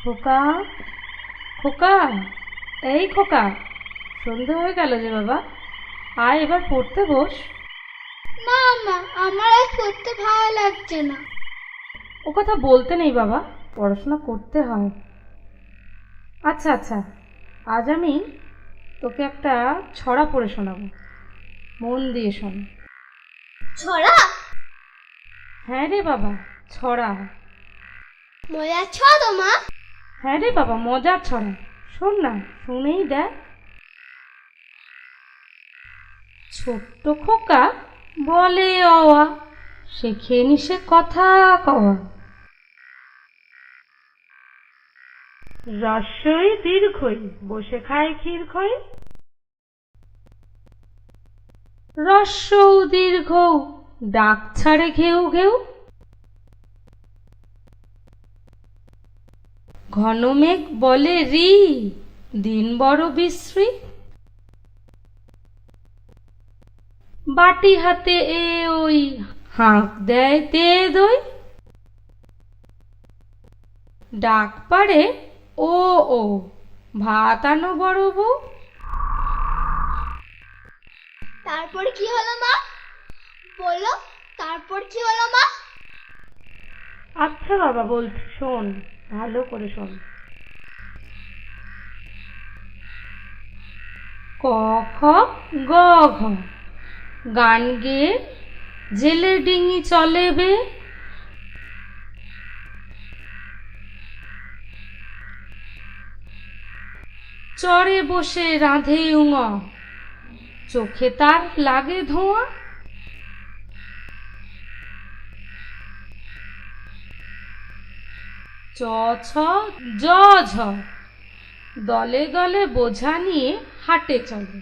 খোকা, খোকা, এই খোকা, সন্ধে হয়ে গেল যে বাবা, আয় এবার পড়তে বস। মা মা আমার আজ পড়তে ভালো লাগছে না। ও কথা বলতে নেই বাবা, পড়াশোনা করতে হয়। আচ্ছা আচ্ছা, আজ আমি তোকে একটা ছড়া পড়ে শোনাবো, মন দিয়ে শোন। ছড়া? হ্যাঁ রে বাবা, ছড়া। মজার ছড়া তো মা? হ্যাঁ রে বাবা, মজার ছড়া। শোন না, শুনেই দেখ। ছোট্ট খোকা বলে অওয়া, শেখে নিশে কথা কওয়া। রস্বই দীর্ঘই, বসে খায় ক্ষীর খই। রস্বৌ দীর্ঘ, ডাক ছাড়ে ঘেউ ঘেউ। ঘন মেঘ বলে রি, দিন বড় বিশ্রী। বাটি হাতে এ ওই, হাঁক দেয় তে দই। ডাক পাড়ে ও ও, ভাত আনো বড় বউ। তারপর কি হলো মা? বলো, তারপর কি হলো মা? আচ্ছা বাবা বলছি, শোন, ভালো করে শোন। ক খ গ ঘ, গান গেয়ে জেলে ডিঙি চলে বে। চরে বসে রাঁধে উঙা, চোখে তার লাগে ধোঁয়া। চ ছ জ ঝ, দলে দলে বোঝা নিয়ে হাটে চলে।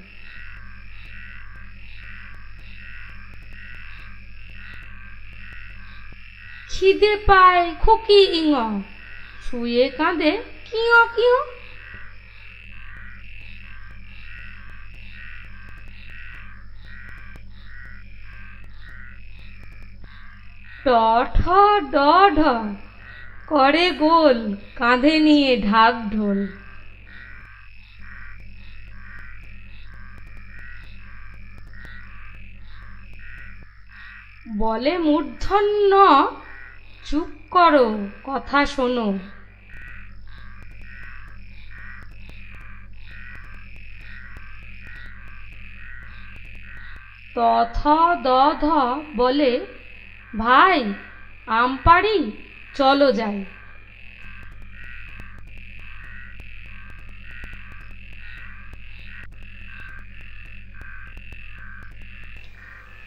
খিদে পায় খুকি ইঙ, শুয়ে কাঁদে কিয় কিয়। ট ঠ ড ঢ, করে গোল কাঁধে নিয়ে ঢাক ঢোল। বলে মূর্ধন্য, চুপ করো কথা শোনো। ত থ দ ধ, বলে ভাই আম পাড়ি চলো যাই।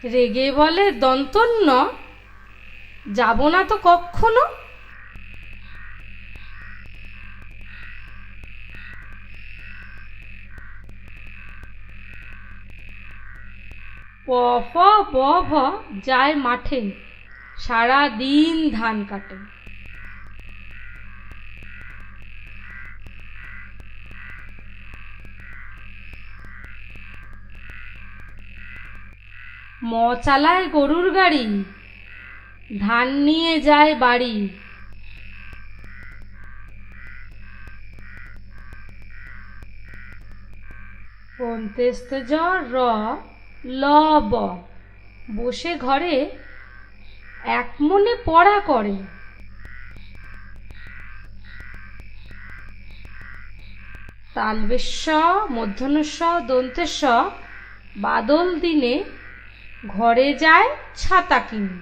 রেগে বলে দন্তন্য, যাব না তো কখনো। প ফ ব ভ, যায় মাঠে সারা দিন ধান কাটে। ম চালায় গরুর গাড়ি, ধান নিয়ে যায় বাড়ি। পন্তেস্ত জ র, ল ব, বসে ঘরে এক মনে পড়া করে। তালবেশ মূর্ধন্য দন্তেশ, বাদল দিনে ঘরে যায় ছাতা কিনে।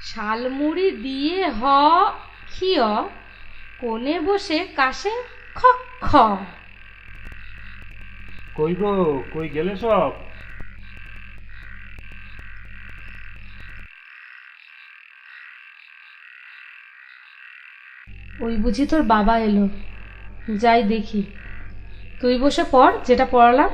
শালমুড়ি দিয়ে হ খিয়, কোণে বসে কাশে খ খ। কই গো, কই গেলে সব? ওই বুঝি তোর বাবা এলো, যাই দেখি। তুই বসে পড়, যেটা পড়ালাম।